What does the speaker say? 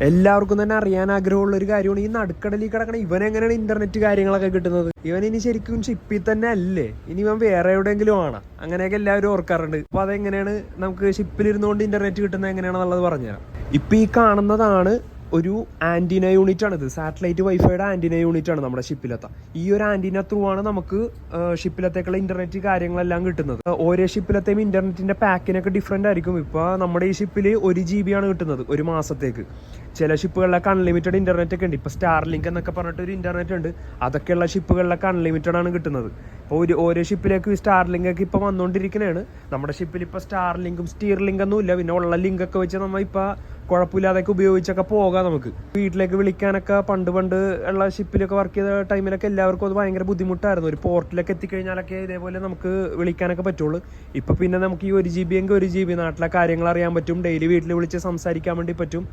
എല്ലാവർക്കും തന്നെ അറിയാൻ ആഗ്രഹമുള്ള ഒരു കാര്യമാണ് ഈ നടുക്കടലിൽ കിടക്കണ ഇവനെങ്ങനെയാണ് ഇന്റർനെറ്റ് കാര്യങ്ങളൊക്കെ കിട്ടുന്നത്. ഇവൻ ഇനി ശരിക്കും ഷിപ്പിൽ തന്നെ അല്ലേ, ഇനി ഇവൻ വേറെ എവിടെയെങ്കിലും ആണ്? അങ്ങനെയൊക്കെ എല്ലാവരും ഓർക്കാറുണ്ട്. അപ്പൊ അതെങ്ങനെയാണ് നമുക്ക് ഷിപ്പിൽ ഇരുന്നുകൊണ്ട് ഇന്റർനെറ്റ് കിട്ടുന്നത് എങ്ങനെയാണെന്നുള്ളത് പറഞ്ഞുതരാം. ഇപ്പൊ ഈ കാണുന്നതാണ് ഒരു ആന്റിന യൂണിറ്റ് ആണ്. ഇത് സാറ്റലൈറ്റ് വൈഫൈയുടെ ആന്റിന യൂണിറ്റ് ആണ് നമ്മുടെ ഷിപ്പിലെത്താം. ഈ ഒരു ആന്റിന ത്രൂ ആണ് നമുക്ക് ഷിപ്പിലത്തേക്കുള്ള ഇന്റർനെറ്റ് കാര്യങ്ങളെല്ലാം കിട്ടുന്നത്. ഓരോ ഷിപ്പിലത്തെയും ഇന്റർനെറ്റിന്റെ പാക്കിനൊക്കെ ഡിഫറെന്റ് ആയിരിക്കും. ഇപ്പൊ നമ്മുടെ ഈ ഷിപ്പിൽ 1 GB ആണ് കിട്ടുന്നത് ഒരു മാസത്തേക്ക്. ചില ഷിപ്പുകളിലൊക്കെ അൺലിമിറ്റഡ് ഇന്റർനെറ്റ് ഒക്കെ ഉണ്ട്. ഇപ്പൊ സ്റ്റാർലിങ്ക് എന്നൊക്കെ പറഞ്ഞിട്ട് ഒരു ഇന്റർനെറ്റ് ഉണ്ട്. അതൊക്കെയുള്ള ഷിപ്പുകളിലൊക്കെ അൺലിമിറ്റഡ് ആണ് കിട്ടുന്നത്. ഇപ്പോൾ ഓരോ ഷിപ്പിലേക്ക് ഈ സ്റ്റാർലിങ്ക് ഒക്കെ ഇപ്പൊ വന്നുകൊണ്ടിരിക്കുന്നതാണ്. നമ്മുടെ ഷിപ്പിൽ ഇപ്പൊ സ്റ്റാർലിങ്കും സ്റ്റീർലിങ്കൊന്നും ഇല്ല. പിന്നെ ഉള്ള ലിങ്ക് ഒക്കെ വെച്ച് നമ്മൾ ഇപ്പൊ കുഴപ്പമില്ലാതൊക്കെ ഉപയോഗിച്ചൊക്കെ പോകാം. നമുക്ക് വീട്ടിലേക്ക് വിളിക്കാനൊക്കെ പണ്ട് ഉള്ള ഷിപ്പിലൊക്കെ വർക്ക് ചെയ്ത ടൈമിലൊക്കെ എല്ലാവർക്കും അത് ഭയങ്കര ബുദ്ധിമുട്ടായിരുന്നു. ഒരു പോർട്ടിലൊക്കെ എത്തിക്കഴിഞ്ഞാലൊക്കെ ഇതേപോലെ നമുക്ക് വിളിക്കാനൊക്കെ പറ്റുള്ളൂ. ഇപ്പൊ പിന്നെ നമുക്ക് ഈ 1 GB എങ്കിൽ 1 GB നാട്ടിലെ കാര്യങ്ങൾ അറിയാൻ പറ്റും. ഡെയിലി വീട്ടിൽ വിളിച്ച് സംസാരിക്കാൻ വേണ്ടി പറ്റും.